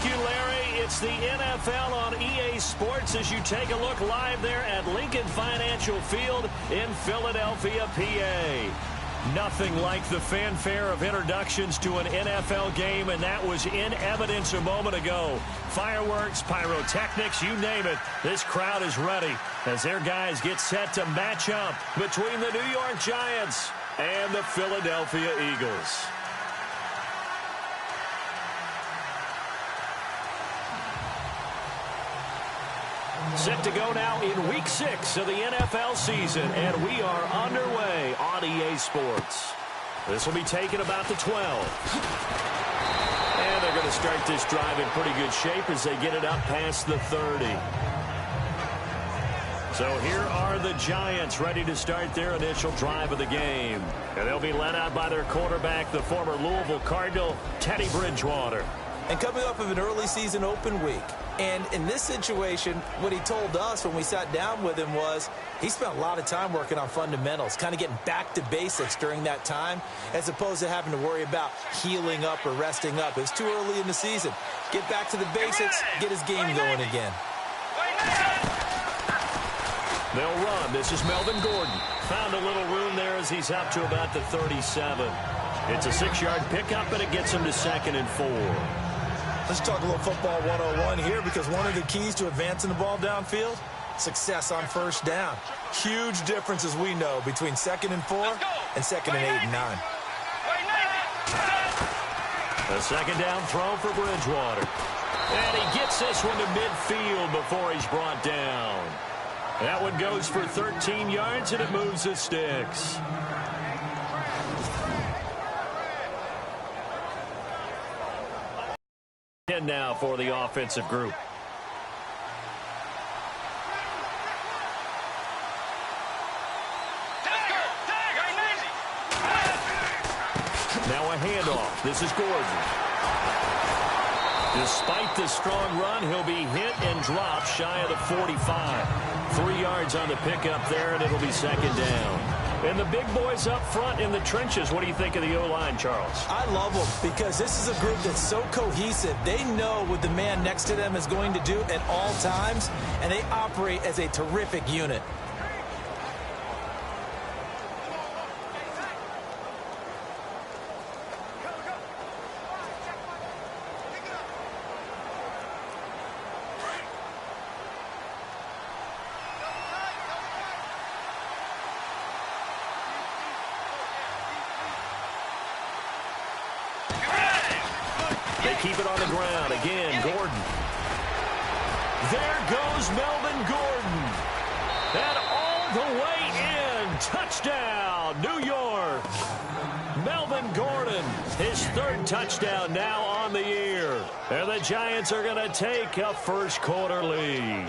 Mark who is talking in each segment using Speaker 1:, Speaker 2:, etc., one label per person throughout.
Speaker 1: Thank you, Larry. It's the NFL on EA Sports as you take a look live there at Lincoln Financial Field in Philadelphia, PA. Nothing like the fanfare of introductions to an NFL game, and that was in evidence a moment ago. Fireworks, pyrotechnics, you name it. This crowd is ready as their guys get set to match up between the New York Giants and the Philadelphia Eagles. Set to go now in Week 6 of the NFL season, and we are underway on EA Sports. This will be taken about the 12. And they're going to start this drive in pretty good shape as they get it up past the 30. So here are the Giants ready to start their initial drive of the game. And they'll be led out by their quarterback, the former Louisville Cardinal, Teddy Bridgewater.
Speaker 2: And coming off of an early season open week. And in this situation, what he told us when we sat down with him was he spent a lot of time working on fundamentals, kind of getting back to basics during that time, as opposed to having to worry about healing up or resting up. It's too early in the season. Get back to the basics, get his game going again.
Speaker 1: They'll run. This is Melvin Gordon. Found a little room there as he's up to about the 37. It's a 6-yard pickup, and it gets him to 2nd and 4.
Speaker 2: Let's talk a little football 101 here, because one of the keys to advancing the ball downfield, success on first down. Huge difference, as we know, between 2nd and 4 and 2nd and 8 and 9.
Speaker 1: A second down throw for Bridgewater. And he gets this one to midfield before he's brought down. That one goes for 13 yards, and it moves the sticks. And now for the offensive group. Now a handoff. This is Gordon. Despite the strong run, he'll be hit and dropped shy of the 45. 3 yards on the pickup there, and it'll be 2nd down. And the big boys up front in the trenches. What do you think of the O-line, Charles?
Speaker 2: I love them because this is a group that's so cohesive. They know what the man next to them is going to do at all times, and they operate as a terrific unit.
Speaker 1: Keep it on the ground. Again, Gordon. There goes Melvin Gordon. And all the way in. Touchdown, New York. Melvin Gordon, his 3rd touchdown now on the year. And the Giants are going to take a first-quarter lead.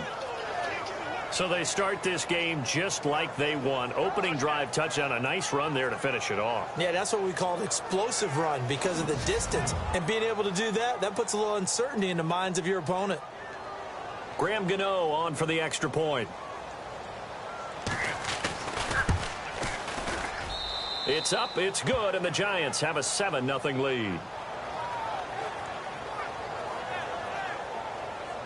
Speaker 1: So they start this game just like they won. Opening drive touchdown, a nice run there to finish it off.
Speaker 2: Yeah, that's what we call an explosive run because of the distance. And being able to do that, that puts a little uncertainty in the minds of your opponent.
Speaker 1: Graham Gano on for the extra point. It's up, it's good, and the Giants have a 7-0 lead.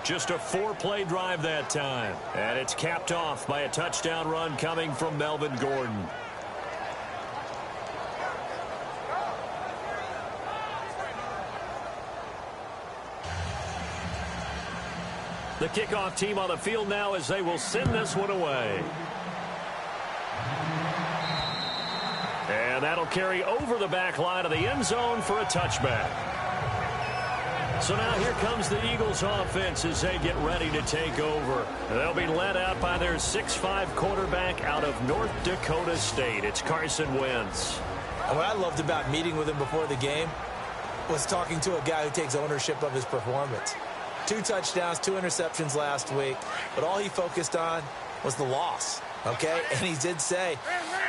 Speaker 1: Just a 4-play drive that time. And it's capped off by a touchdown run coming from Melvin Gordon. The kickoff team on the field now as they will send this one away. And that'll carry over the back line of the end zone for a touchback. So now here comes the Eagles offense as they get ready to take over. They'll be led out by their 6'5" quarterback out of North Dakota State. It's Carson Wentz.
Speaker 2: And what I loved about meeting with him before the game was talking to a guy who takes ownership of his performance. 2 touchdowns, 2 interceptions last week, but all he focused on was the loss, okay? And he did say,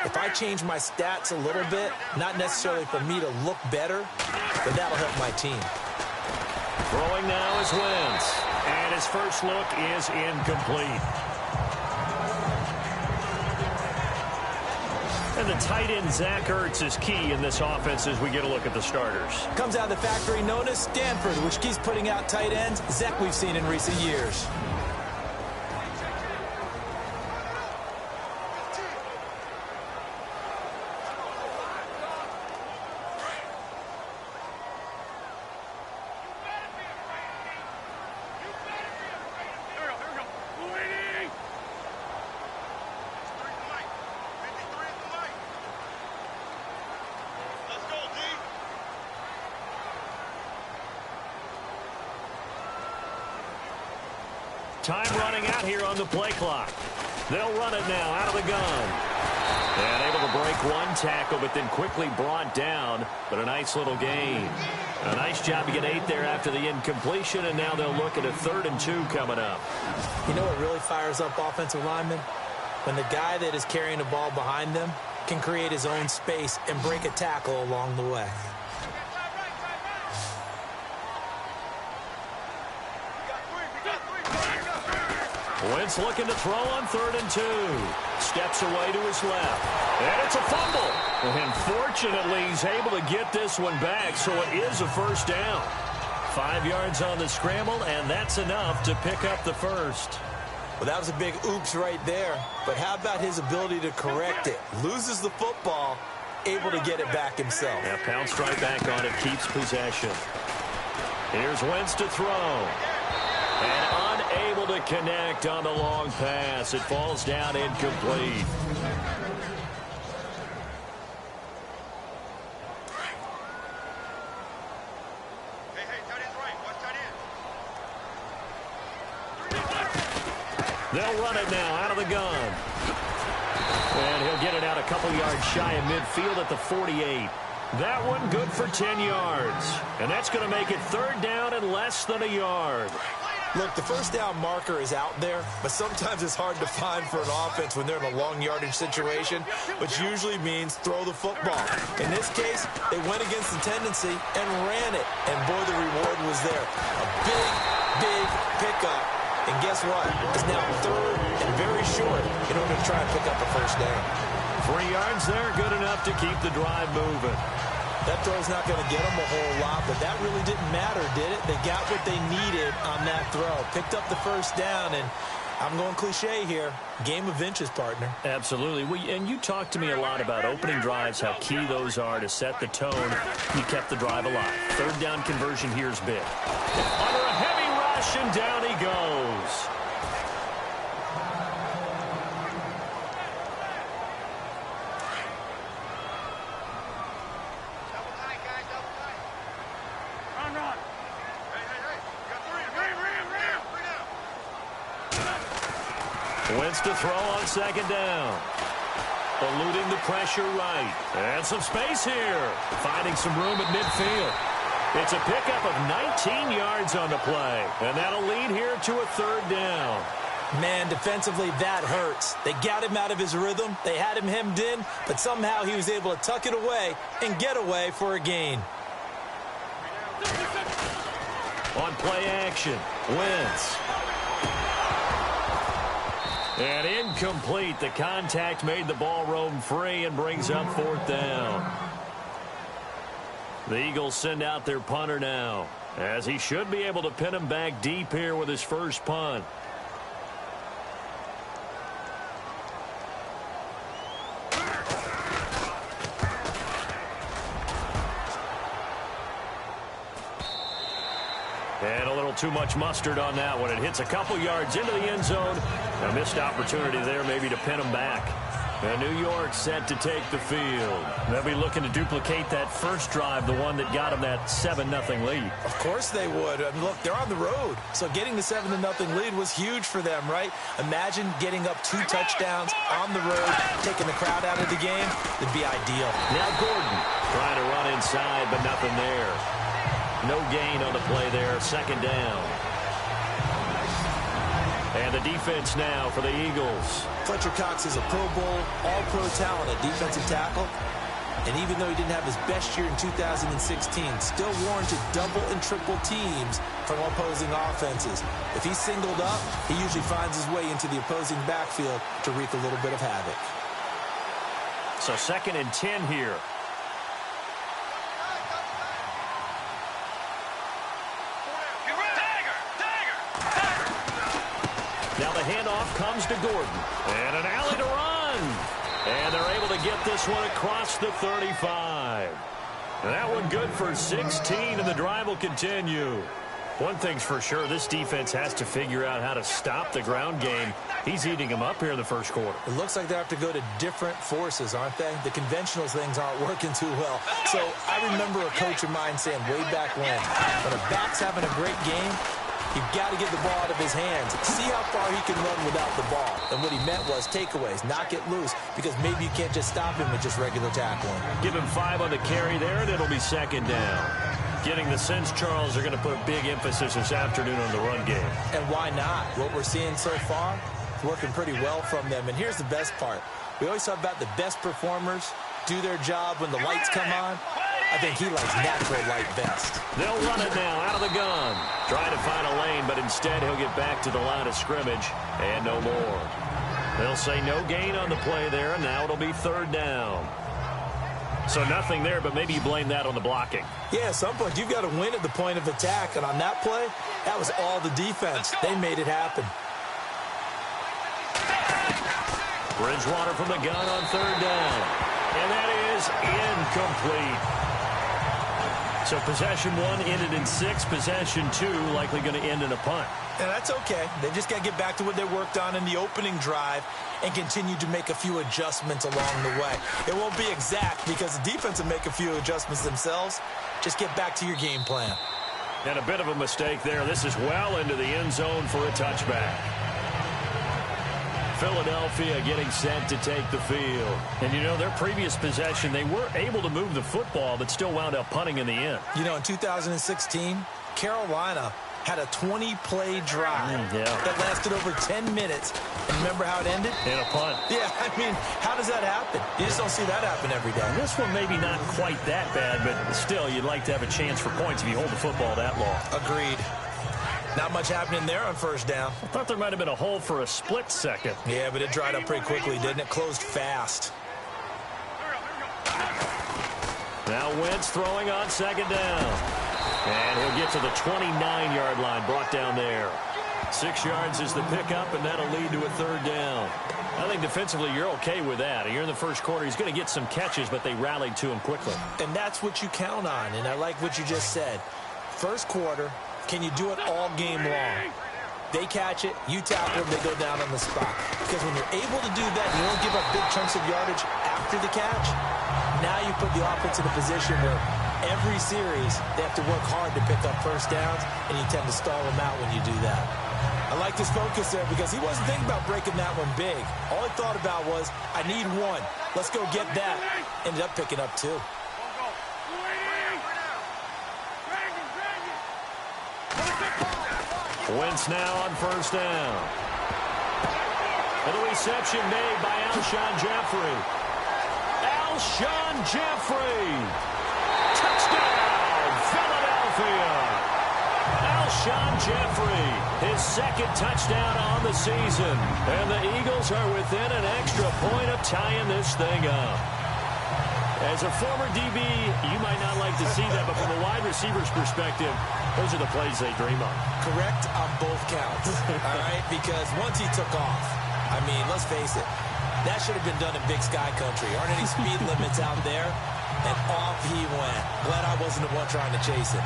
Speaker 2: if I change my stats a little bit, not necessarily for me to look better, but that'll help my team.
Speaker 1: Throwing now is Wentz, and his first look is incomplete. And And the tight end, Zach Ertz, is key in this offense as we get a look at the starters.
Speaker 2: Comes out of the factory known as Stanford, which keeps putting out tight ends. Zach we've seen in recent years.
Speaker 1: Time running out here on the play clock. They'll run it now out of the gun. And able to break one tackle, but then quickly brought down. But a nice little gain. A nice job to get 8 there after the incompletion, and now they'll look at a 3rd and 2 coming up.
Speaker 2: You know what really fires up offensive linemen? When the guy that is carrying the ball behind them can create his own space and break a tackle along the way.
Speaker 1: Wentz looking to throw on 3rd and 2. Steps away to his left. And it's a fumble. And fortunately, he's able to get this one back, so it is a 1st down. 5 yards on the scramble, and that's enough to pick up the 1st.
Speaker 2: Well, that was a big oops right there. But how about his ability to correct it? Loses the football, able to get it back himself.
Speaker 1: Yeah, pounced right back on it, keeps possession. Here's Wentz to throw. And unable to connect on the long pass. It falls down incomplete. They'll run it now out of the gun. And he'll get it out a couple yards shy of midfield at the 48. That one good for 10 yards. And that's going to make it 3rd down and less than a yard.
Speaker 2: Look, the 1st down marker is out there, but sometimes it's hard to find for an offense when they're in a long yardage situation, which usually means throw the football. In this case, they went against the tendency and ran it, and boy, the reward was there. A big, big pickup, and guess what? It's now 3rd and very short in order to try and pick up a 1st down.
Speaker 1: 3 yards there, good enough to keep the drive moving.
Speaker 2: That throw's not going to get them a whole lot, but that really didn't matter, did it? They got what they needed on that throw. Picked up the 1st down, and I'm going cliche here. Game of inches, partner.
Speaker 1: Absolutely. And you talked to me a lot about opening drives, how key those are to set the tone. You kept the drive alive. 3rd down conversion here is big. Under a heavy rush, and down he goes. Wentz to throw on 2nd down. Eluding the pressure right. And some space here. Finding some room at midfield. It's a pickup of 19 yards on the play. And that'll lead here to a 3rd down.
Speaker 2: Man, defensively, that hurts. They got him out of his rhythm. They had him hemmed in, but somehow he was able to tuck it away and get away for a gain.
Speaker 1: On play action, Wentz. And incomplete. The contact made the ball roam free and brings up 4th down. The Eagles send out their punter now, as he should be able to pin him back deep here with his first punt. And a little too much mustard on that one. It hits a couple yards into the end zone. A missed opportunity there maybe to pin him back. And New York set to take the field. They'll be looking to duplicate that first drive, the one that got them that 7-0 lead.
Speaker 2: Of course they would. I mean, look, they're on the road. So getting the 7-0 lead was huge for them, right? Imagine getting up 2 touchdowns on the road, taking the crowd out of the game. It'd be ideal.
Speaker 1: Now Gordon trying to run inside, but nothing there. No gain on the play there, 2nd down. And the defense now for the Eagles.
Speaker 2: Fletcher Cox is a Pro Bowl, all-pro talent at defensive tackle. And even though he didn't have his best year in 2016, still warranted double and triple teams from opposing offenses. If he's singled up, he usually finds his way into the opposing backfield to wreak a little bit of havoc.
Speaker 1: So 2nd and 10 here. Now the handoff comes to Gordon. And an alley to run. And they're able to get this one across the 35. And that one good for 16, and the drive will continue. One thing's for sure, this defense has to figure out how to stop the ground game. He's eating them up here in the first quarter.
Speaker 2: It looks like they have to go to different forces, aren't they? The conventional things aren't working too well. So I remember a coach of mine saying way back when a back's having a great game, you've got to get the ball out of his hands. See how far he can run without the ball. And what he meant was takeaways, not get loose, because maybe you can't just stop him with just regular tackling.
Speaker 1: Give him 5 on the carry there, and it'll be 2nd down. Getting the sense, Charles, are going to put a big emphasis this afternoon on the run game.
Speaker 2: And why not? What we're seeing so far is working pretty well from them. And here's the best part. We always talk about the best performers do their job when the lights come on. I think he likes natural light best.
Speaker 1: They'll run it now out of the gun. Trying to find a lane, but instead he'll get back to the line of scrimmage. And no more. They'll say no gain on the play there, and now it'll be 3rd down. So nothing there, but maybe you blame that on the blocking.
Speaker 2: Yeah, at some point you've got to win at the point of attack. And on that play, that was all the defense. They made it happen.
Speaker 1: Bridgewater from the gun on 3rd down. And that is incomplete. So possession 1 ended in 6. Possession 2 likely going to end in a punt.
Speaker 2: And that's okay. They just got to get back to what they worked on in the opening drive and continue to make a few adjustments along the way. It won't be exact because the defense will make a few adjustments themselves. Just get back to your game plan.
Speaker 1: And a bit of a mistake there. This is well into the end zone for a touchback. Philadelphia getting set to take the field. And, you know, their previous possession, they were able to move the football, but still wound up punting in the end.
Speaker 2: You know, in 2016, Carolina had a 20-play drive that lasted over 10 minutes. And remember how it ended?
Speaker 1: In a punt.
Speaker 2: Yeah, I mean, how does that happen? You just don't see that happen every day.
Speaker 1: This one maybe not quite that bad, but still, you'd like to have a chance for points if you hold the football that long.
Speaker 2: Agreed. Not much happening there on 1st down.
Speaker 1: I thought there might have been a hole for a split second.
Speaker 2: Yeah, but it dried up pretty quickly, didn't it? Closed fast.
Speaker 1: Now Wentz throwing on 2nd down. And he'll get to the 29-yard line, brought down there. 6 yards is the pickup, and that'll lead to a 3rd down. I think defensively you're okay with that. Here in the first quarter, he's going to get some catches, but they rallied to him quickly.
Speaker 2: And that's what you count on, and I like what you just said. First quarter, can you do it all game long? They catch it, you tackle them, they go down on the spot. Because when you're able to do that, you don't give up big chunks of yardage after the catch, now you put the offense in a position where every series they have to work hard to pick up 1st downs, and you tend to stall them out when you do that. I like his focus there because he wasn't thinking about breaking that one big. All he thought about was, I need 1. Let's go get that. Ended up picking up 2.
Speaker 1: Wentz now on 1st down. And the reception made by Alshon Jeffrey. Alshon Jeffrey. Touchdown, Philadelphia. Alshon Jeffrey, his 2nd touchdown on the season. And the Eagles are within an extra point of tying this thing up. As a former DB, you might not like to see that, but from a wide receiver's perspective, those are the plays they dream of.
Speaker 2: Correct on both counts, all right? Because once he took off, I mean, let's face it, that should have been done in Big Sky Country. Aren't any speed limits out there? And off he went. Glad I wasn't the one trying to chase him.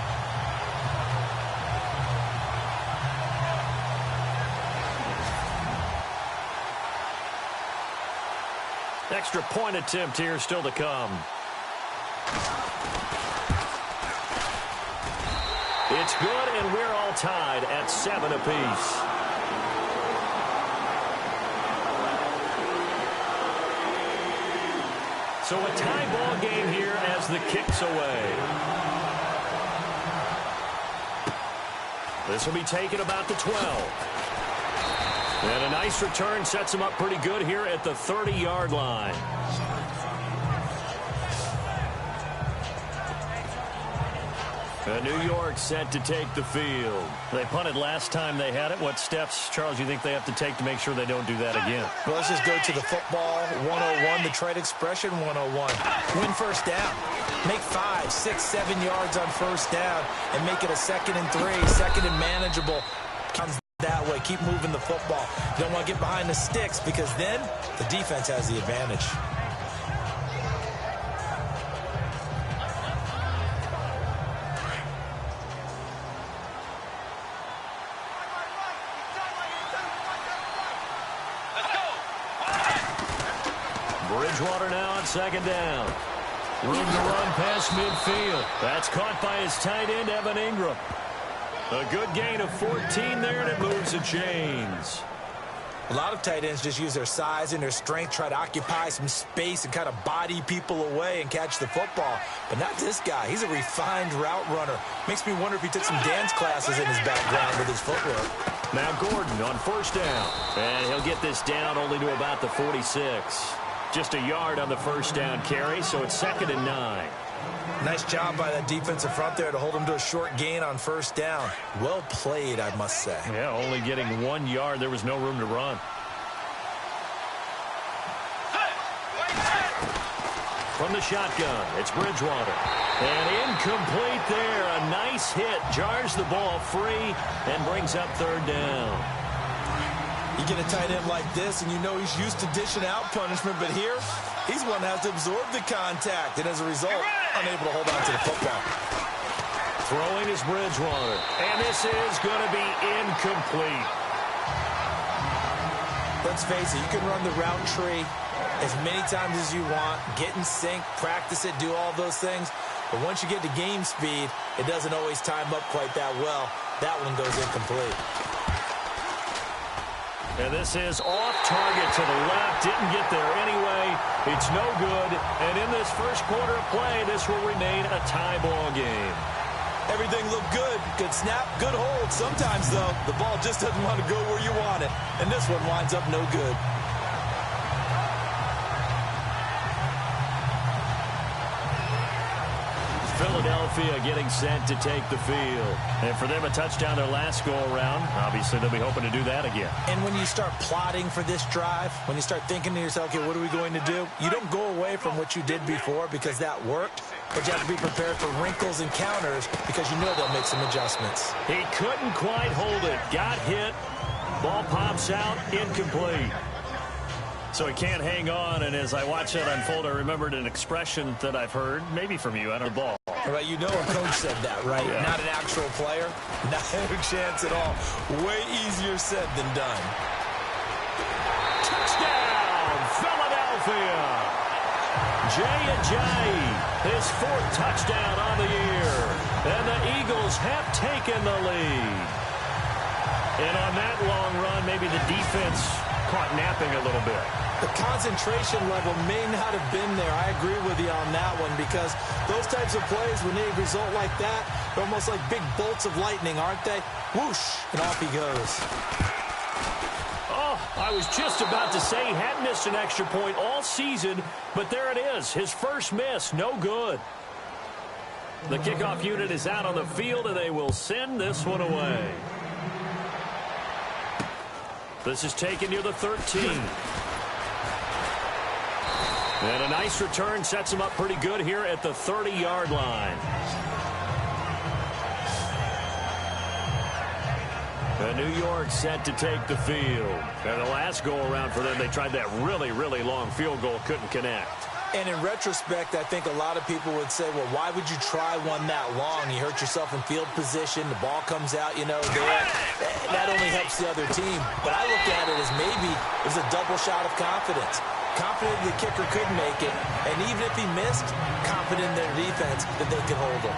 Speaker 1: Extra point attempt here still to come. It's good, and we're all tied at 7 apiece. So a tie ball game here as the kick's away. This will be taken about the 12. And a nice return sets him up pretty good here at the 30-yard line. New York set to take the field. They punted last time they had it. What steps, Charles, you think they have to take to make sure they don't do that again?
Speaker 2: Well, let's just go to the football 101, the trade expression 101. Win first down. Make 5, 6, 7 yards on first down and make it a 2nd and 3, 2nd and manageable. Comes that way. Keep moving the football. You don't want to get behind the sticks because then the defense has the advantage.
Speaker 1: Bridgewater now on 2nd down. Room to run past midfield. That's caught by his tight end, Evan Ingram. A good gain of 14 there, and it moves the chains.
Speaker 2: A lot of tight ends just use their size and their strength, try to occupy some space and kind of body people away and catch the football. But not this guy. He's a refined route runner. Makes me wonder if he took some dance classes in his background with his footwork.
Speaker 1: Now Gordon on 1st down. And he'll get this down only to about the 46. Just a yard on the 1st down carry, so it's 2nd and 9.
Speaker 2: Nice job by that defensive front there to hold him to a short gain on 1st down. Well played, I must say.
Speaker 1: Yeah, only getting 1 yard. There was no room to run. From the shotgun, it's Bridgewater. And incomplete there. A nice hit. Jars the ball free and brings up 3rd down.
Speaker 2: You get a tight end like this, and you know he's used to dishing out punishment, but here, he's one that has to absorb the contact, and as a result, unable to hold on to the football.
Speaker 1: Throwing is Bridgewater, and this is going to be incomplete.
Speaker 2: Let's face it, you can run the route tree as many times as you want, get in sync, practice it, do all those things, but once you get to game speed, it doesn't always time up quite that well. That one goes incomplete.
Speaker 1: And this is off target to the left. Didn't get there anyway. It's no good. And in this first quarter of play, this will remain a tie ball game.
Speaker 2: Everything looked good. Good snap, good hold. Sometimes, though, the ball just doesn't want to go where you want it. And this one winds up no good.
Speaker 1: Philadelphia getting set to take the field. And for them, a touchdown their last go-around. Obviously, they'll be hoping to do that again.
Speaker 2: And when you start plotting for this drive, when you start thinking to yourself, okay, what are we going to do? You don't go away from what you did before because that worked, but you have to be prepared for wrinkles and counters because you know they'll make some adjustments.
Speaker 1: He couldn't quite hold it. Got hit. Ball pops out. Incomplete. So he can't hang on, and as I watch that unfold, I remembered an expression that I've heard, maybe from you, out of the ball.
Speaker 2: Right, you know a coach said that, right? Yeah. Not an actual player. Not a chance at all. Way easier said than done.
Speaker 1: Touchdown, Philadelphia! Jay Ajayi, his 4th touchdown on the year. And the Eagles have taken the lead. And on that long run, maybe the defense caught napping a little bit.
Speaker 2: The concentration level may not have been there. I agree with you on that one because those types of plays, when they result like that, they're almost like big bolts of lightning, aren't they? Whoosh, and off he goes.
Speaker 1: Oh, I was just about to say he hadn't missed an extra point all season, but there it is. His first miss, no good. The kickoff unit is out on the field, and they will send this one away. This is taken near the 13. And a nice return sets him up pretty good here at the 30-yard line. And New York set to take the field. And the last go-around for them, they tried that really, really long field goal, couldn't connect.
Speaker 2: And in retrospect, I think a lot of people would say, well, why would you try one that long? You hurt yourself in field position. The ball comes out, you know, there. That only helps the other team. But I look at it as maybe it was a double shot of confidence. Confident the kicker could make it. And even if he missed, confident in their defense that they could hold him.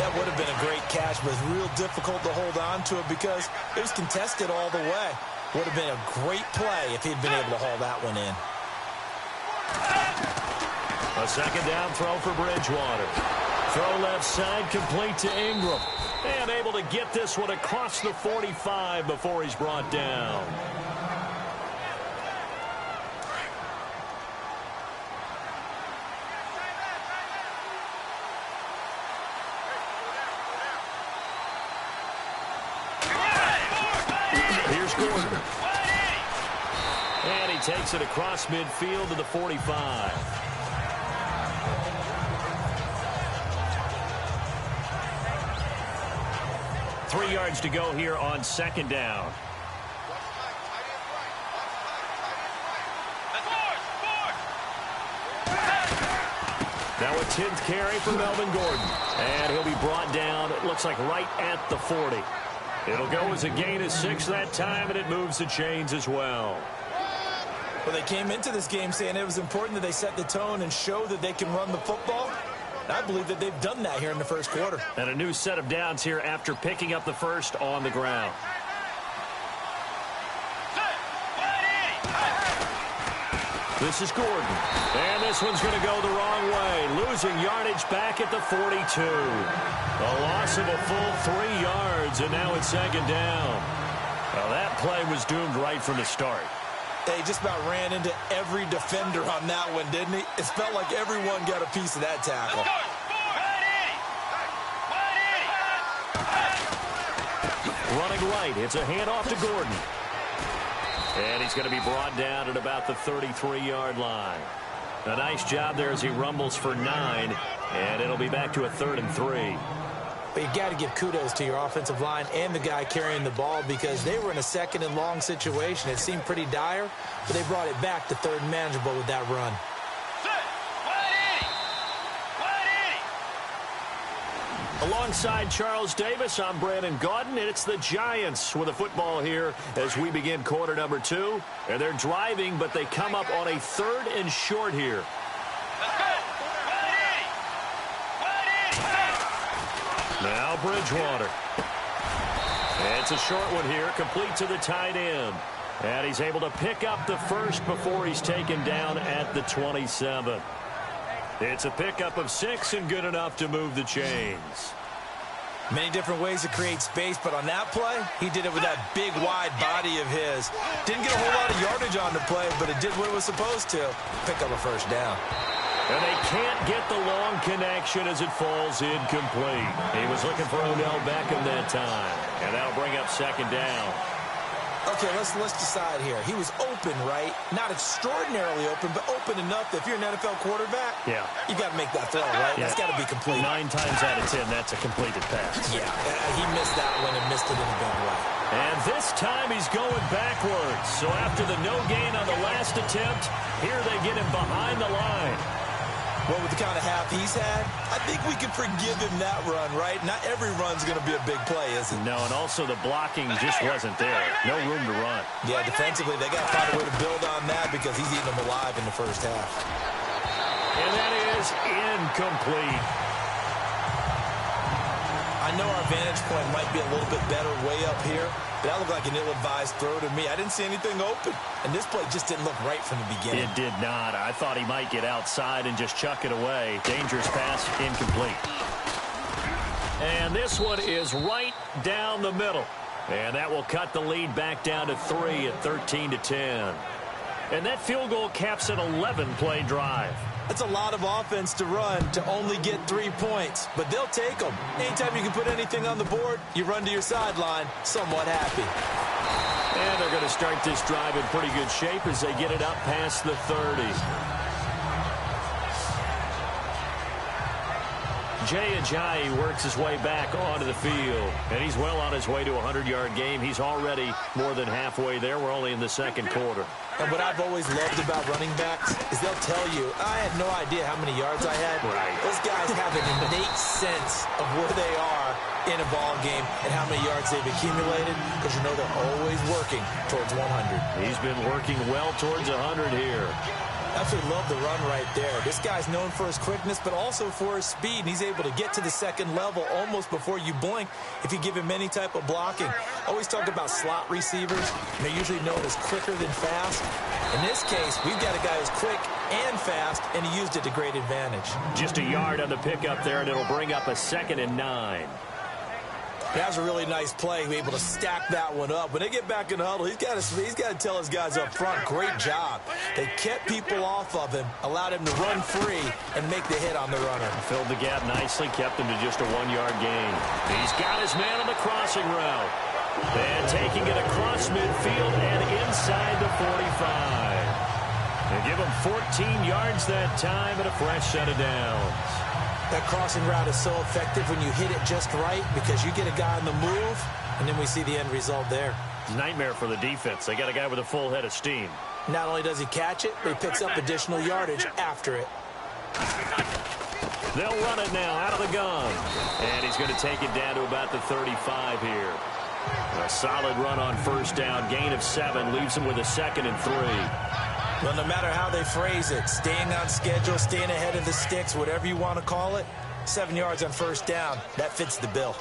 Speaker 2: That would have been a great catch, but it's real difficult to hold on to it because it was contested all the way. Would have been a great play if he'd been able to haul that one in.
Speaker 1: A 2nd down throw for Bridgewater. Throw left side, complete to Ingram. And able to get this one across the 45 before he's brought down. Gordon. And he takes it across midfield to the 45. Three yards to go here on second down. Now a 10th carry for Melvin Gordon. And he'll be brought down, it looks like right at the 40. It'll go as a gain of 6 that time, and it moves the chains as well.
Speaker 2: Well, they came into this game saying it was important that they set the tone and show that they can run the football. And I believe that they've done that here in the first quarter.
Speaker 1: And a new set of downs here after picking up the first on the ground. This is Gordon. And this one's going to go the wrong way. Losing yardage back at the 42. A loss of a full 3 yards, and now it's second down. Well, that play was doomed right from the start.
Speaker 2: He just about ran into every defender on that one, didn't he? It felt like everyone got a piece of that tackle.
Speaker 1: Running right, it's a handoff to Gordon. And he's going to be brought down at about the 33-yard line. A nice job there as he rumbles for 9, and it'll be back to a 3rd and 3.
Speaker 2: But you got to give kudos to your offensive line and the guy carrying the ball because they were in a 2nd and long situation. It seemed pretty dire, but they brought it back to 3rd and manageable with that run.
Speaker 1: Alongside Charles Davis, I'm Brandon Gaudin, and it's the Giants with a football here as we begin quarter number 2. And they're driving, but they come up on a 3rd and short here. Now Bridgewater. It's a short one here, complete to the tight end. And he's able to pick up the first before he's taken down at the 27. It's a pickup of 6 and good enough to move the chains.
Speaker 2: Many different ways to create space, but on that play, he did it with that big, wide body of his. Didn't get a whole lot of yardage on the play, but it did what it was supposed to. Pick up a first down.
Speaker 1: And they can't get the long connection as it falls incomplete. He was looking for Odell Beckham that time, and that'll bring up second down.
Speaker 2: Okay, let's decide here. He was open, right? Not extraordinarily open, but open enough that if you're an NFL quarterback,
Speaker 1: yeah,
Speaker 2: you got to make that throw, right?
Speaker 1: Yeah.
Speaker 2: That's got to be complete.
Speaker 1: 9 times out of 10, that's a completed pass.
Speaker 2: Yeah, he missed that one and missed it in a big way.
Speaker 1: And this time he's going backwards. So after the no gain on the last attempt, here they get him behind the line.
Speaker 2: Well, with the kind of half he's had, I think we can forgive him that run, right? Not every run's going to be a big play, is it?
Speaker 1: No, and also the blocking just wasn't there. No room to run.
Speaker 2: Yeah, defensively, they got to find a way to build on that because he's eating them alive in the first half.
Speaker 1: And that is incomplete.
Speaker 2: I know our vantage point might be a little bit better way up here, but that looked like an ill-advised throw to me. I didn't see anything open, and this play just didn't look right from the beginning.
Speaker 1: It did not. I thought he might get outside and just chuck it away. Dangerous pass, incomplete. And this one is right down the middle. And that will cut the lead back down to 3 at 13-10. And that field goal caps an 11-play drive.
Speaker 2: That's a lot of offense to run to only get 3 points, but they'll take them. Anytime you can put anything on the board, you run to your sideline somewhat happy.
Speaker 1: And they're going to start this drive in pretty good shape as they get it up past the 30. Jay Ajayi works his way back onto the field, and he's well on his way to a 100-yard game. He's already more than halfway there. We're only in the second quarter.
Speaker 2: And what I've always loved about running backs is they'll tell you, I had no idea how many yards I had.
Speaker 1: Right.
Speaker 2: Those guys have an innate sense of where they are in a ball game and how many yards they've accumulated because you know they're always working towards 100.
Speaker 1: He's been working well towards 100 here.
Speaker 2: Absolutely love the run right there. This guy's known for his quickness, but also for his speed. And he's able to get to the second level almost before you blink if you give him any type of blocking. Always talk about slot receivers. And they're usually known as quicker than fast. In this case, we've got a guy who's quick and fast, and he used it to great advantage.
Speaker 1: Just a yard on the pickup there, and it'll bring up a 2nd and 9.
Speaker 2: That was a really nice play. Able to stack that one up. When they get back in the huddle, he's got to tell his guys up front, great job. They kept people off of him, allowed him to run free, and make the hit on the runner.
Speaker 1: Filled the gap nicely, kept him to just a 1-yard gain. He's got his man on the crossing route. And taking it across midfield and inside the 45. And give him 14 yards that time and a fresh set of downs.
Speaker 2: That crossing route is so effective when you hit it just right because you get a guy on the move, and then we see the end result there.
Speaker 1: Nightmare for the defense. They got a guy with a full head of steam.
Speaker 2: Not only does he catch it, but he picks up additional yardage after it.
Speaker 1: They'll run it now out of the gun. And he's going to take it down to about the 35 here. A solid run on first down. Gain of 7 leaves him with a 2nd and 3.
Speaker 2: Well, no matter how they phrase it, staying on schedule, staying ahead of the sticks, whatever you want to call it, 7 yards on first down, that fits the bill.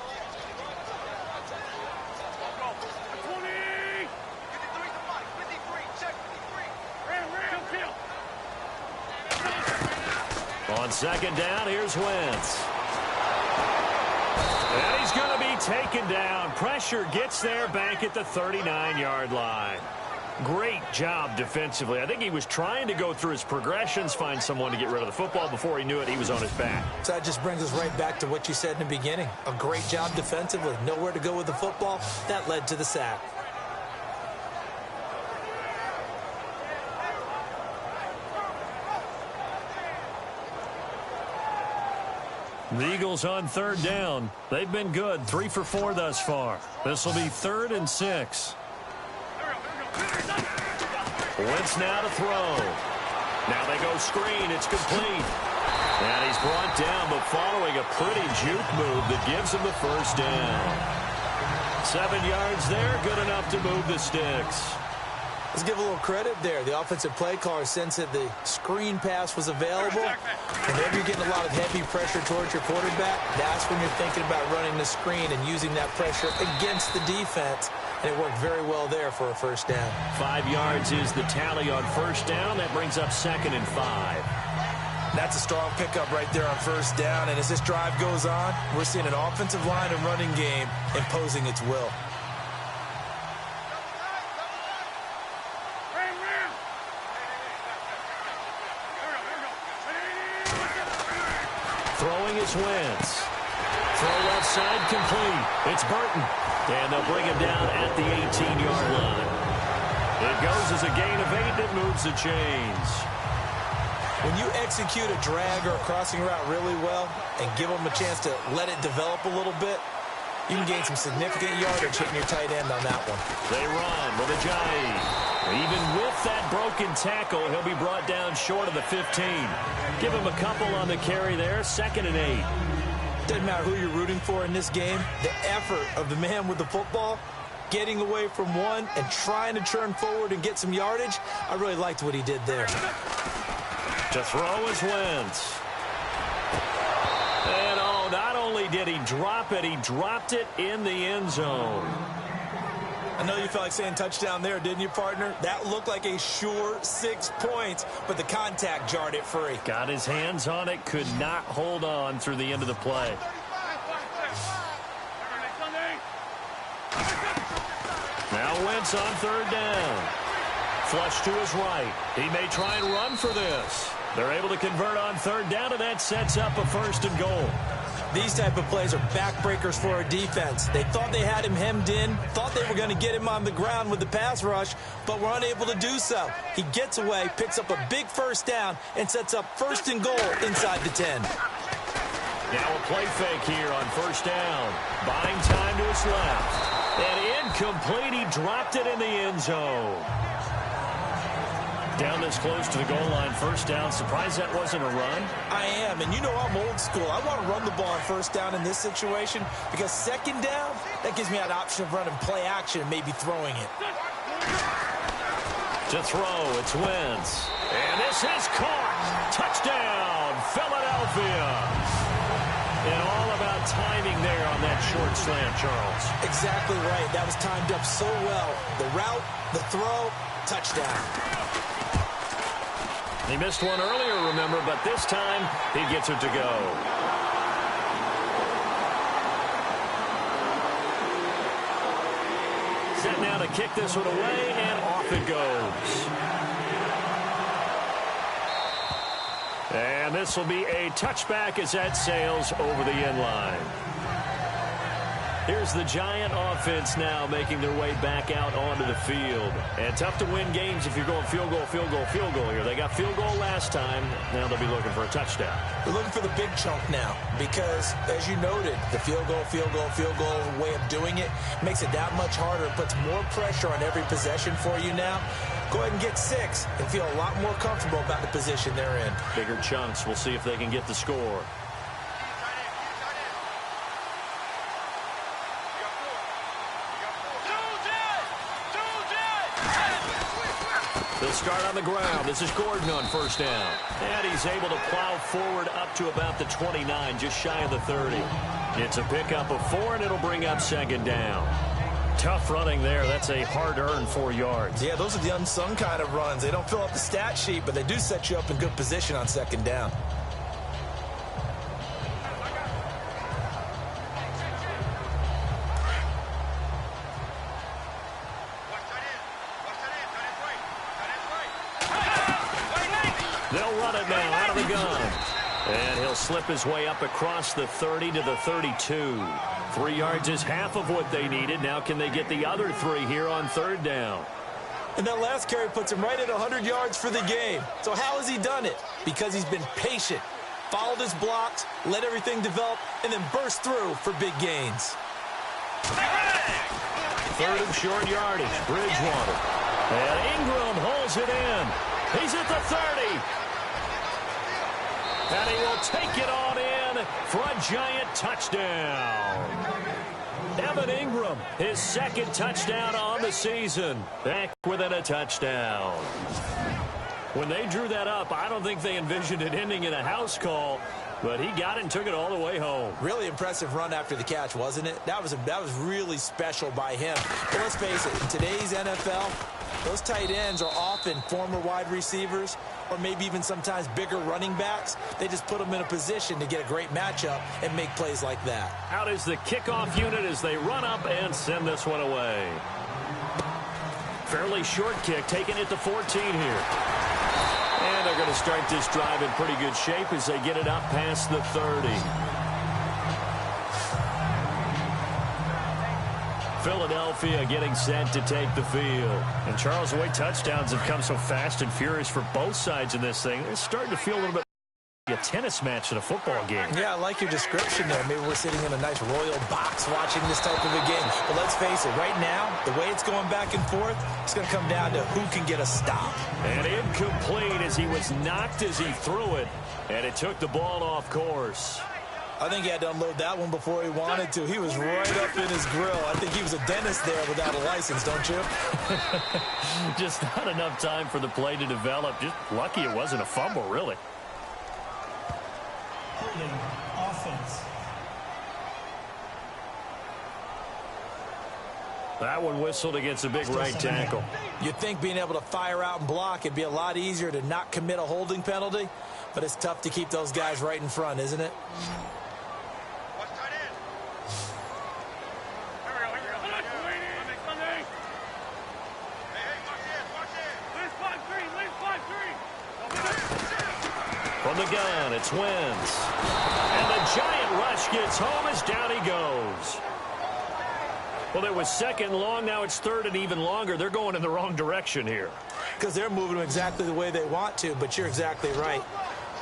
Speaker 1: On second down, here's Wentz. And he's going to be taken down. Pressure gets there back at the 39-yard line. Great job defensively. I think he was trying to go through his progressions, find someone to get rid of the football. Before he knew it, he was on his back.
Speaker 2: So that just brings us right back to what you said in the beginning. A great job defensively. Nowhere to go with the football. That led to the sack.
Speaker 1: The Eagles on third down. They've been good. 3 for 4 thus far. This will be 3rd and 6. Wentz now to throw. Now they go screen. It's complete. And he's brought down, but following a pretty juke move that gives him the first down. 7 yards there. Good enough to move the sticks.
Speaker 2: Let's give a little credit there. The offensive play caller sensed that the screen pass was available. Whenever you're getting a lot of heavy pressure towards your quarterback, that's when you're thinking about running the screen and using that pressure against the defense. And it worked very well there for a first down.
Speaker 1: 5 yards is the tally on first down. That brings up 2nd and 5.
Speaker 2: That's a strong pickup right there on first down. And as this drive goes on, we're seeing an offensive line and running game imposing its will.
Speaker 1: Throwing is Wentz. Throw left side complete. It's Burton. And they'll bring him down at the 18-yard line. It goes as a gain of 8 that moves the chains.
Speaker 2: When you execute a drag or a crossing route really well and give them a chance to let it develop a little bit, you can gain some significant yardage hitting your tight end on that one.
Speaker 1: They run with Ajayi. Even with that broken tackle, he'll be brought down short of the 15. Give him a couple on the carry there. 2nd and 8.
Speaker 2: Doesn't matter who you're rooting for in this game. The effort of the man with the football, getting away from one and trying to turn forward and get some yardage, I really liked what he did there.
Speaker 1: To throw is Wentz. And oh, not only did he drop it, he dropped it in the end zone.
Speaker 2: I know you felt like saying touchdown there, didn't you, partner? That looked like a sure 6 points, but the contact jarred it free.
Speaker 1: Got his hands on it, could not hold on through the end of the play. Now Wentz on third down. Flush to his right. He may try and run for this. They're able to convert on third down, and that sets up a 1st and goal.
Speaker 2: These type of plays are backbreakers for a defense. They thought they had him hemmed in, thought they were going to get him on the ground with the pass rush, but were unable to do so. He gets away, picks up a big first down, and sets up 1st and goal inside the 10.
Speaker 1: Now a play fake here on first down. Buying time to his left. And incomplete. He dropped it in the end zone. Down this close to the goal line, first down. Surprised that wasn't a run?
Speaker 2: I am, and you know I'm old school. I want to run the ball on first down in this situation because second down, that gives me that option of running play action and maybe throwing it.
Speaker 1: To throw, it's Wentz. And this is caught. Touchdown, Philadelphia. And all about timing there on that short slant, Charles.
Speaker 2: Exactly right. That was timed up so well. The route, the throw, touchdown.
Speaker 1: He missed one earlier, remember, but this time he gets it to go. Set now to kick this one away, and off it goes. And this will be a touchback as that sails over the end line. Here's the Giant offense now making their way back out onto the field. And tough to win games if you're going field goal, field goal, field goal here. They got field goal last time. Now they'll be looking for a touchdown.
Speaker 2: They're looking for the big chunk now because, as you noted, the field goal, field goal, field goal way of doing it makes it that much harder. It puts more pressure on every possession for you now. Go ahead and get 6 and feel a lot more comfortable about the position they're in.
Speaker 1: Bigger chunks. We'll see if they can get the score. They'll start on the ground. This is Gordon on first down. And he's able to plow forward up to about the 29, just shy of the 30. It's a pickup of 4, and it'll bring up second down. Tough running there. That's a hard-earned 4 yards.
Speaker 2: Yeah, those are the unsung kind of runs. They don't fill up the stat sheet, but they do set you up in good position on second down.
Speaker 1: They'll run it now out of the gun. And he'll slip his way up across the 30 to the 32. 3 yards is half of what they needed. Now can they get the other 3 here on third down?
Speaker 2: And that last carry puts him right at 100 yards for the game. So how has he done it? Because he's been patient, followed his blocks, let everything develop, and then burst through for big gains.
Speaker 1: Third and short yardage, Bridgewater. And Ingram holds it in. He's at the 30. And he will take it on in for a Giant touchdown. Evan Ingram, his second touchdown on the season. Back within a touchdown. When they drew that up, I don't think they envisioned it ending in a house call, but he got it and took it all the way home.
Speaker 2: Really impressive run after the catch, wasn't it? That was really special by him. But let's face it, in today's NFL, those tight ends are often former wide receivers or maybe even sometimes bigger running backs. They just put them in a position to get a great matchup and make plays like that.
Speaker 1: Out is the kickoff unit as they run up and send this one away. Fairly short kick, taking it to 14 here. And they're going to start this drive in pretty good shape as they get it up past the 30. Philadelphia getting set to take the field. And Charles, the way touchdowns have come so fast and furious for both sides in this thing, it's starting to feel a little bit like a tennis match in a football game.
Speaker 2: Yeah, I like your description there. Maybe we're sitting in a nice royal box watching this type of a game. But let's face it, right now, the way it's going back and forth, it's going to come down to who can get a stop.
Speaker 1: And incomplete as he was knocked as he threw it. And it took the ball off course.
Speaker 2: I think he had to unload that one before he wanted to. He was right up in his grill. I think he was a dentist there without a license, don't you?
Speaker 1: Just not enough time for the play to develop. Just lucky it wasn't a fumble, really.
Speaker 3: Offense.
Speaker 1: That one whistled against a big right tackle.
Speaker 2: You'd think being able to fire out and block it'd be a lot easier to not commit a holding penalty, but it's tough to keep those guys right in front, isn't it?
Speaker 1: From the gun, it's Wentz. And the Giant rush gets home as down he goes. Well, it was second long. Now it's third and even longer. They're going in the wrong direction here.
Speaker 2: Because they're moving them exactly the way they want to, but you're exactly right.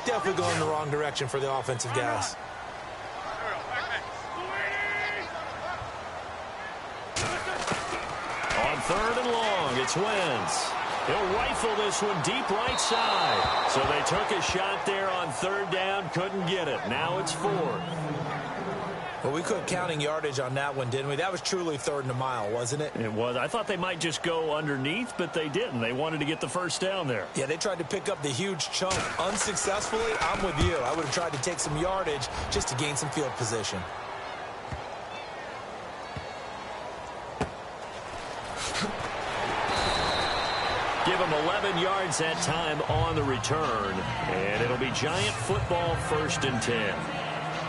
Speaker 2: Definitely going in the wrong direction for the offensive guys.
Speaker 1: On third and long, it's Wentz. He'll rifle this one deep right side. So they took a shot there on third down, couldn't get it. Now it's fourth.
Speaker 2: Well, we quit counting yardage on that one, didn't we? That was truly third and a mile, wasn't it?
Speaker 1: It was. I thought they might just go underneath, but they didn't. They wanted to get the first down there.
Speaker 2: Yeah, they tried to pick up the huge chunk unsuccessfully. I'm with you. I would have tried to take some yardage just to gain some field position.
Speaker 1: Give him 11 yards that time on the return. And it'll be Giant football, 1st and 10.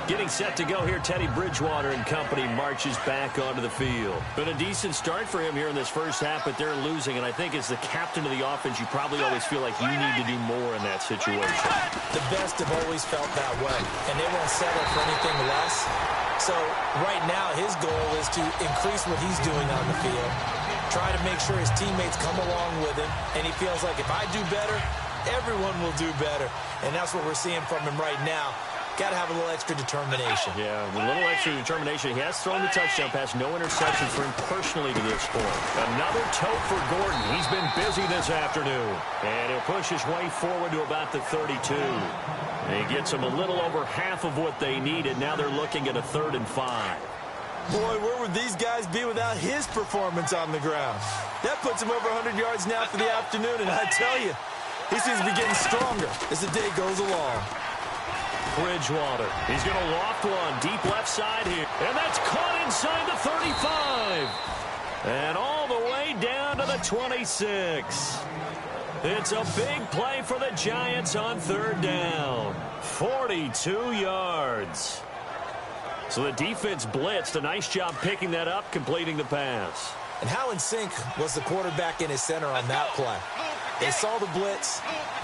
Speaker 1: Getting set to go here, Teddy Bridgewater and company marches back onto the field. Been a decent start for him here in this first half, but they're losing. And I think as the captain of the offense, you probably always feel like you need to do more in that situation.
Speaker 2: The best have always felt that way, and they won't settle for anything less. So right now his goal is to increase what he's doing on the field, try to make sure his teammates come along with him, and he feels like if I do better, everyone will do better. And that's what we're seeing from him right now. Got to have a little extra determination.
Speaker 1: Yeah, with a little extra determination. He has thrown the touchdown pass. No interceptions for him personally to this point. Another tote for Gordon. He's been busy this afternoon. And he'll push his way forward to about the 32. And he gets them a little over half of what they needed. Now they're looking at a 3rd and 5.
Speaker 2: Boy, where would these guys be without his performance on the ground? That puts him over 100 yards now for the afternoon. And I tell you, he seems to be getting stronger as the day goes along.
Speaker 1: Bridgewater. He's going to loft one deep left side here. And that's caught inside the 35. And all the way down to the 26. It's a big play for the Giants on 3rd down. 42 yards. So the defense blitzed. A nice job picking that up, completing the pass.
Speaker 2: And how in sync was the quarterback in his center on that play? They saw the blitz,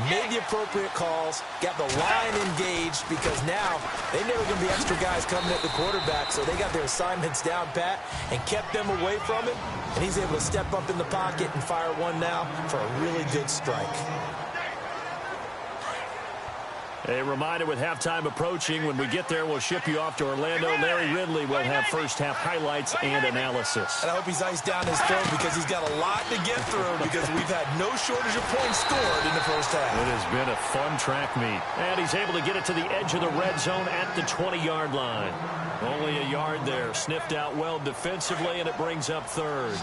Speaker 2: made the appropriate calls, got the line engaged because now they know there are going to be extra guys coming at the quarterback, so they got their assignments down pat and kept them away from him, and he's able to step up in the pocket and fire one now for a really good strike.
Speaker 1: A reminder with halftime approaching, when we get there, we'll ship you off to Orlando. Larry Ridley will have first-half highlights and analysis.
Speaker 2: And I hope he's iced down his throat because he's got a lot to get through because we've had no shortage of points scored in the first half.
Speaker 1: It has been a fun track meet. And he's able to get it to the edge of the red zone at the 20-yard line. Only a yard there. Sniffed out well defensively, and it brings up 3rd.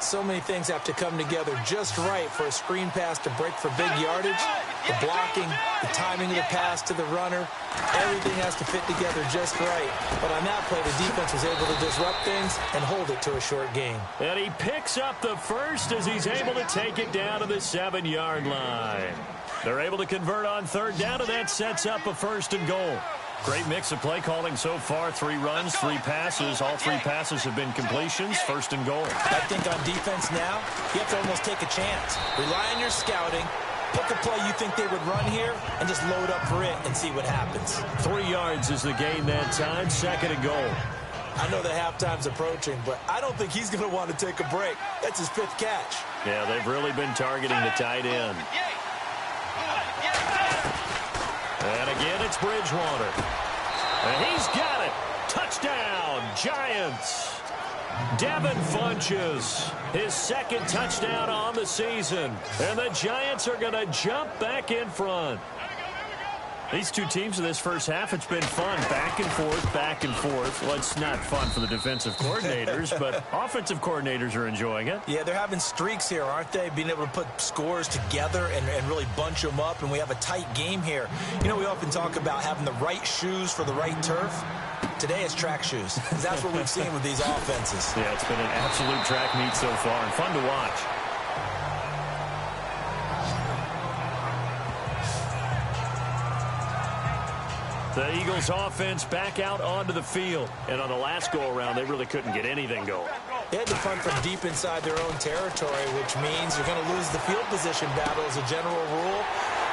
Speaker 2: So many things have to come together just right for a screen pass to break for big yardage. The blocking, the timing of the pass to the runner, everything has to fit together just right. But on that play, the defense was able to disrupt things and hold it to a short gain.
Speaker 1: And he picks up the first as he's able to take it down to the 7-yard line. They're able to convert on 3rd down, and that sets up a 1st and goal. Great mix of play calling so far. 3 runs, 3 passes. All 3 passes have been completions. 1st and goal.
Speaker 2: I think on defense now, you have to almost take a chance. Rely on your scouting. Pick a play you think they would run here and just load up for it and see what happens.
Speaker 1: 3 yards is the gain that time. 2nd and goal.
Speaker 2: I know the halftime's approaching, but I don't think he's going to want to take a break. That's his 5th catch.
Speaker 1: Yeah, they've really been targeting the tight end. And again, it's Bridgewater. And he's got it. Touchdown, Giants. Devin Funches, his 2nd touchdown on the season. And the Giants are going to jump back in front. These two teams in this first half, it's been fun. Back and forth, back and forth. Well, it's not fun for the defensive coordinators, but offensive coordinators are enjoying it.
Speaker 2: Yeah, they're having streaks here, aren't they? Being able to put scores together and really bunch them up, and we have a tight game here. You know, we often talk about having the right shoes for the right turf. Today it's track shoes. That's what we've seen with these offenses.
Speaker 1: Yeah, it's been an absolute track meet so far and fun to watch. The Eagles offense back out onto the field. And on the last go-around, they really couldn't get anything going.
Speaker 2: They had to punt from deep inside their own territory, which means you're going to lose the field position battle as a general rule.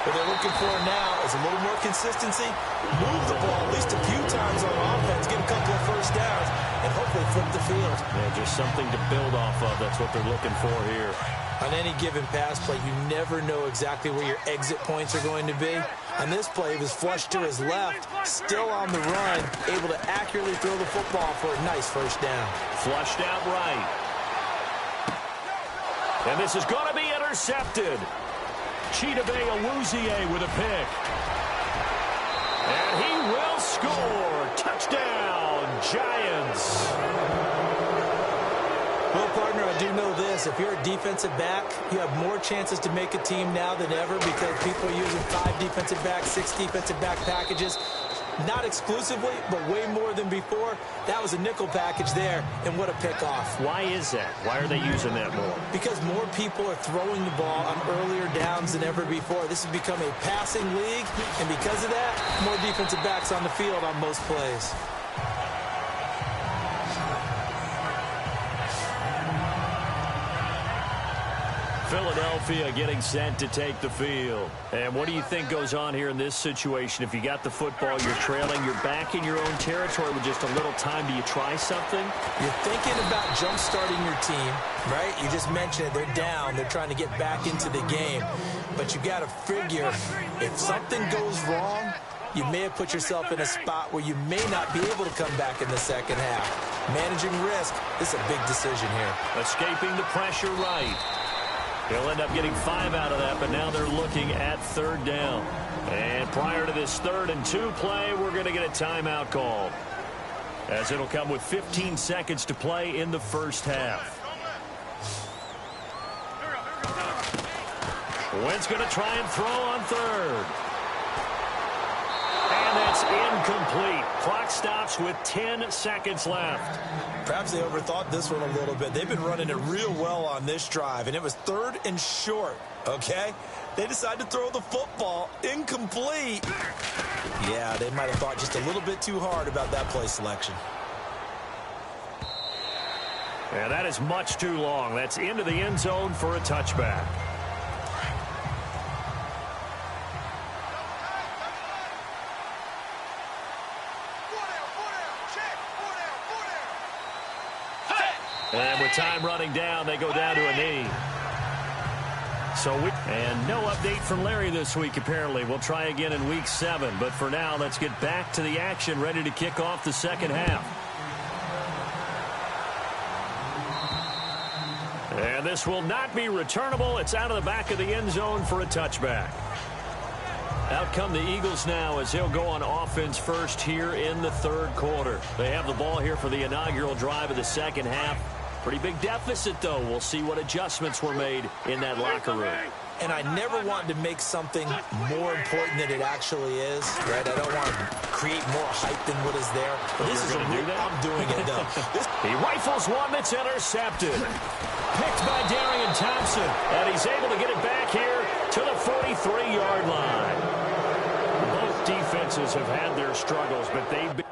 Speaker 2: What they're looking for now is a little more consistency, move the ball at least a few times on offense, get a couple of first downs, and hopefully flip the field.
Speaker 1: Yeah, just something to build off of. That's what they're looking for here.
Speaker 2: On any given pass play, you never know exactly where your exit points are going to be. On this play, he was flushed to his left, still on the run, able to accurately throw the football for a nice first down.
Speaker 1: Flushed out right. And this is going to be intercepted. Chidobe Awuzie with a pick. And he will score. Touchdown, Giants.
Speaker 2: Well, partner, I do know this. If you're a defensive back, you have more chances to make a team now than ever because people are using 5 defensive backs, 6 defensive back packages. Not exclusively, but way more than before. That was a nickel package there, and what a pickoff.
Speaker 1: Why is that? Why are they using that more?
Speaker 2: Because more people are throwing the ball on earlier downs than ever before. This has become a passing league, and because of that, more defensive backs on the field on most plays.
Speaker 1: Philadelphia getting set to take the field. And what do you think goes on here in this situation? If you got the football, you're trailing, you're back in your own territory with just a little time. Do you try something?
Speaker 2: You're thinking about jump-starting your team, right? You just mentioned it. They're down. They're trying to get back into the game. But you got to figure if something goes wrong, you may have put yourself in a spot where you may not be able to come back in the second half. Managing risk, this is a big decision here.
Speaker 1: Escaping the pressure right. He'll end up getting 5 out of that, but now they're looking at 3rd down. And prior to this 3rd and 2 play, we're going to get a timeout call, as it'll come with 15 seconds to play in the first half. Wentz going to try and throw on 3rd. And that's incomplete. Clock stops with 10 seconds left.
Speaker 2: Perhaps they overthought this one a little bit. They've been running it real well on this drive, and it was 3rd and short, okay? They decided to throw the football incomplete. Yeah, they might have thought just a little bit too hard about that play selection.
Speaker 1: And that is much too long. That's into the end zone for a touchback. And with time running down, they go down to a knee. And no update from Larry this week, apparently. We'll try again in week 7. But for now, let's get back to the action, ready to kick off the second half. And this will not be returnable. It's out of the back of the end zone for a touchback. Out come the Eagles now as they'll go on offense first here in the 3rd quarter. They have the ball here for the inaugural drive of the second half. Pretty big deficit, though. We'll see what adjustments were made in that locker room.
Speaker 2: And I never wanted to make something more important than it actually is, right? I don't want to create more hype than what is there. But this is a real, I'm doing it, though.
Speaker 1: He rifles one that's intercepted. Picked by Darian Thompson. And he's able to get it back here to the 43-yard line. Both defenses have had their struggles, but they've been...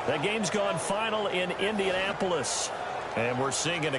Speaker 1: That game's gone final in Indianapolis. And we're seeing an